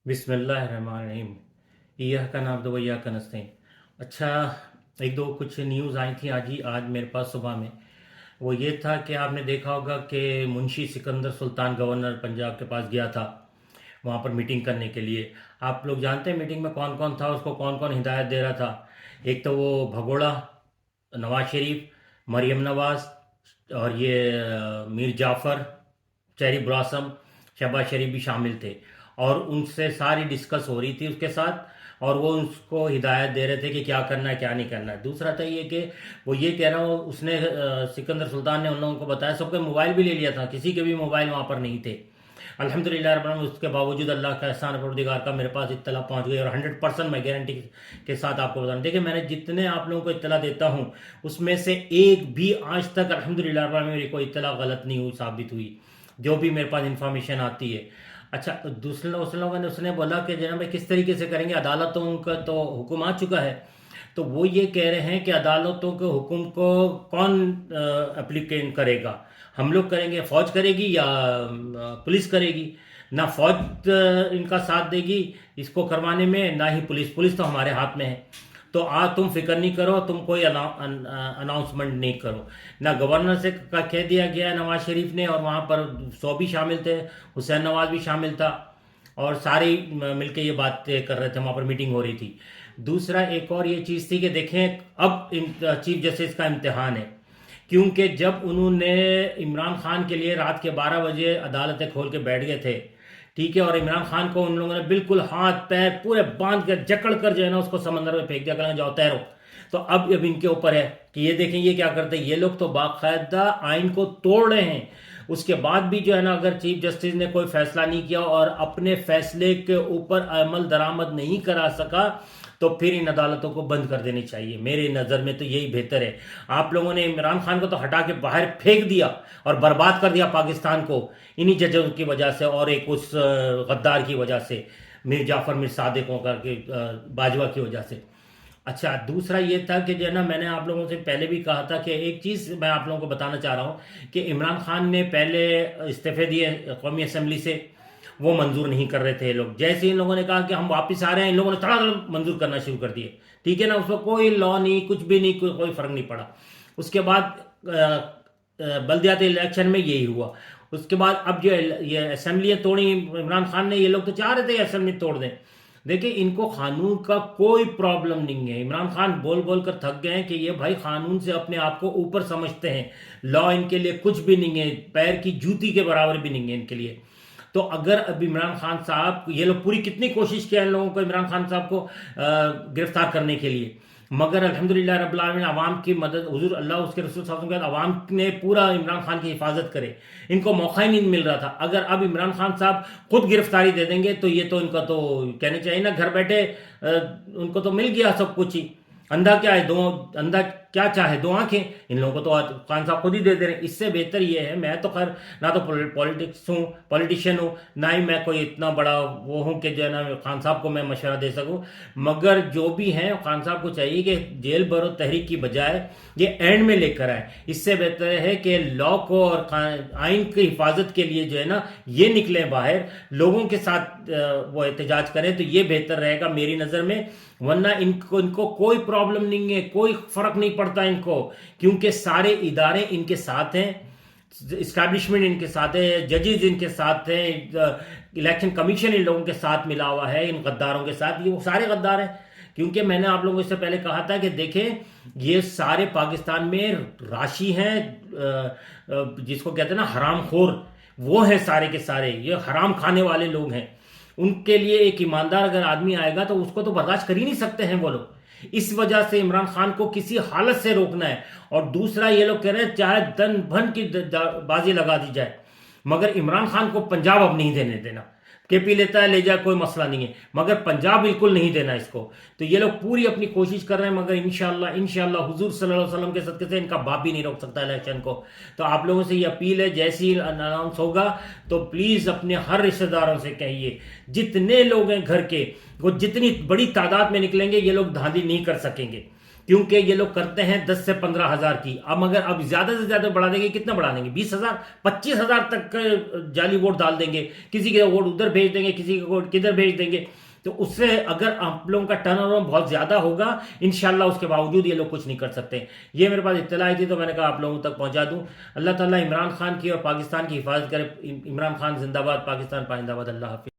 बिस्मिल्लाहिर्रहमानिर्रहीम। इय्याका नअब्दु व इय्याका नस्तईन। अच्छा, एक दो कुछ न्यूज़ आई थी आज मेरे पास सुबह में। वो ये था कि आपने देखा होगा कि मुंशी सिकंदर सुल्तान गवर्नर पंजाब के पास गया था वहाँ पर मीटिंग करने के लिए। आप लोग जानते हैं मीटिंग में कौन कौन था, उसको कौन कौन हिदायत दे रहा था। एक तो वो भगोड़ा, नवाज शरीफ, मरियम नवाज, और ये मीर जाफ़र, चेरी ब्लॉसम, शहबाज शरीफ भी शामिल थे। और उनसे सारी डिस्कस हो रही थी उसके साथ, और वो उसको हिदायत दे रहे थे कि क्या करना है क्या नहीं करना है। दूसरा था ये कि वो ये कह रहा हूँ, उसने सिकंदर सुल्तान ने उन लोगों को बताया, सबके मोबाइल भी ले लिया था, किसी के भी मोबाइल वहाँ पर नहीं थे। अल्हम्दुलिल्लाह रब्बिल आलमीन, उसके बावजूद अल्लाह का एहसान परवरदिगार का मेरे पास इत्तला पहुंच गई। और 100% मैं गारंटी के साथ आपको बता रहा हूँ। देखिए, मैंने जितने आप लोगों को इत्तला देता हूँ उसमें से एक भी आज तक अल्हम्दुलिल्लाह रब्बिल आलमीन मेरी कोई इत्तला गलत नहीं हुई, साबित हुई, जो भी मेरे पास इंफॉर्मेशन आती है। अच्छा, दूसरे दूसरे लोगों ने उसने बोला कि जनाब भाई किस तरीके से करेंगे, अदालतों का तो हुक्म आ चुका है। तो वो ये कह रहे हैं कि अदालतों के हुक्म को कौन एप्लीकेट करेगा, हम लोग करेंगे, फौज करेगी या पुलिस करेगी। ना फौज इनका साथ देगी इसको करवाने में, ना ही पुलिस। पुलिस तो हमारे हाथ में है। तो तुम फिक्र नहीं करो, तुम कोई अनाउंसमेंट नहीं करो। ना गवर्नर से का कह दिया गया नवाज शरीफ ने, और वहाँ पर 100 भी शामिल थे, हुसैन नवाज भी शामिल था, और सारे मिलके ये बातें कर रहे थे, वहाँ पर मीटिंग हो रही थी। दूसरा एक और ये चीज़ थी कि देखें, अब चीफ जस्टिस का इम्तिहान है, क्योंकि जब उन्होंने इमरान खान के लिए रात के 12 बजे अदालतें खोल के बैठ गए थे, ठीक है, और इमरान खान को उन लोगों ने बिल्कुल हाथ पैर पूरे बांध कर जकड़ कर जो है ना उसको समंदर में फेंक दिया, कहना जाओ तैरो। तो अब इनके ऊपर है कि ये देखें ये क्या करते हैं। ये लोग तो बाकायदा आइन को तोड़ रहे हैं। उसके बाद भी जो है ना, अगर चीफ जस्टिस ने कोई फैसला नहीं किया और अपने फैसले के ऊपर अमल दरामद नहीं करा सका, तो फिर इन अदालतों को बंद कर देनी चाहिए। मेरी नज़र में तो यही बेहतर है। आप लोगों ने इमरान खान को तो हटा के बाहर फेंक दिया और बर्बाद कर दिया पाकिस्तान को, इन्हीं जजों की वजह से और एक उस गद्दार की वजह से, मीर जाफ़र मीर सादिक होकर के बाजवा की वजह से। अच्छा, दूसरा ये था कि जो है ना, मैंने आप लोगों से पहले भी कहा था कि एक चीज़ मैं आप लोगों को बताना चाह रहा हूँ कि इमरान खान ने पहले इस्तीफे दिए कौमी असम्बली से, वो मंजूर नहीं कर रहे थे ये लोग। जैसे इन लोगों ने कहा कि हम वापस आ रहे हैं, इन लोगों ने धड़ाधड़ मंजूर करना शुरू कर दिए, ठीक है ना। उसमें कोई लॉ नहीं, कुछ भी नहीं, कोई फर्क नहीं पड़ा। उसके बाद बल्दियाती इलेक्शन में यही हुआ। उसके बाद अब जो ये असेंबलियाँ तोड़ी इमरान खान ने, ये लोग तो चाह रहे थे असेंबली तोड़ दें। देखिए, इनको कानून का कोई प्रॉब्लम नहीं है। इमरान खान बोल बोल कर थक गए हैं कि ये भाई कानून से अपने आप को ऊपर समझते हैं। लॉ इनके लिए कुछ भी नहीं है, पैर की जूती के बराबर भी नहीं है इनके लिए। तो अगर अब इमरान खान साहब, ये लोग पूरी कितनी कोशिश किया इन लोगों को इमरान खान साहब को गिरफ्तार करने के लिए, मगर अल्हम्दुलिल्लाह रब्बिल आलमीन आवाम की मदद, हुजूर अल्लाह उसके रसूल सल्लल्लाहु अलैहि वसल्लम के आवाम ने पूरा इमरान खान की हिफाजत करे। इनको मौका ही नहीं मिल रहा था। अगर अब इमरान खान साहब खुद गिरफ्तारी दे देंगे तो ये तो इनका तो कहने चाहिए ना, घर बैठे उनको तो मिल गया सब कुछ ही। अंधा क्या है, दो अंधा क्या चाहे दो आंखें, इन लोगों को तो खान साहब खुद ही दे दे रहे हैं। इससे बेहतर ये है, मैं तो खैर ना तो पॉलिटिशियन हूँ, ना ही मैं कोई इतना बड़ा वो हूँ कि जो है ना खान साहब को मैं मशवरा दे सकूँ। मगर जो भी हैं, खान साहब को चाहिए कि जेल भरो तहरीक की बजाय ये एंड में लेकर आए। इससे बेहतर है कि लॉ को और आइन की हिफाजत के लिए जो है ना ये निकले बाहर, लोगों के साथ वो एहतजाज करें, तो ये बेहतर रहेगा मेरी नज़र में। वरना इनको कोई प्रॉब्लम नहीं है, कोई फर्क नहीं पड़ता इनको, क्योंकि सारे इदारे इनके साथ हैं, इस्टेब्लिशमेंट इनके साथ है, जजेस इनके साथ हैं, इलेक्शन कमीशन इन लोगों के साथ मिला हुआ है, इन गद्दारों के साथ। ये वो सारे गद्दार हैं। क्योंकि मैंने आप लोगों को इससे पहले कहा था कि देखें, ये सारे पाकिस्तान में राशि हैं, जिसको कहते हैं ना हरामखोर, वो है सारे के सारे, ये हराम खाने वाले लोग हैं। उनके लिए एक ईमानदार अगर आदमी आएगा तो उसको तो बर्दाश्त कर ही नहीं सकते हैं वो लोग। इस वजह से इमरान खान को किसी हालत से रोकना है। और दूसरा, ये लोग कह रहे हैं चाहे दन भन की बाजी लगा दी जाए, मगर इमरान खान को पंजाब अब नहीं देने देना। केपी लेता है ले जाए, कोई मसला नहीं है, मगर पंजाब बिल्कुल नहीं देना इसको। तो ये लोग पूरी अपनी कोशिश कर रहे हैं, मगर इंशाल्लाह हुजूर सल्लल्लाहु अलैहि वसल्लम के सदके से इनका बाप भी नहीं रोक सकता इलेक्शन को। तो आप लोगों से ये अपील है, जैसे ही अनाउंस होगा तो प्लीज़ अपने हर रिश्तेदारों से कहिए, जितने लोग हैं घर के, वो जितनी बड़ी तादाद में निकलेंगे ये लोग धांधली नहीं कर सकेंगे। کیونکہ یہ لوگ کرتے ہیں 10 سے 15 ہزار کی. اگر اب زیادہ سے زیادہ بڑھا دیں گے, کتنا بڑھا دیں گے, 20 ہزار 25 ہزار تک کا جعلی ووٹ ڈال دیں گے, کسی کے ووٹ ادھر بھیج دیں گے, کسی کے ووٹ کدھر بھیج دیں گے. تو اس سے اگر آپ لوگوں کا ٹرن اوور بہت زیادہ ہوگا, انشاءاللہ اس کے باوجود یہ لوگ کچھ نہیں کر سکتے. یہ میرے پاس اطلاع تھی تو میں نے کہا آپ لوگوں تک پہنچا دوں. اللہ تعالیٰ عمران خان کی اور پاکستان کی حفاظت کرے. عمران خان زندہ باد, پاکستان پائندہ باد. اللہ حافظ.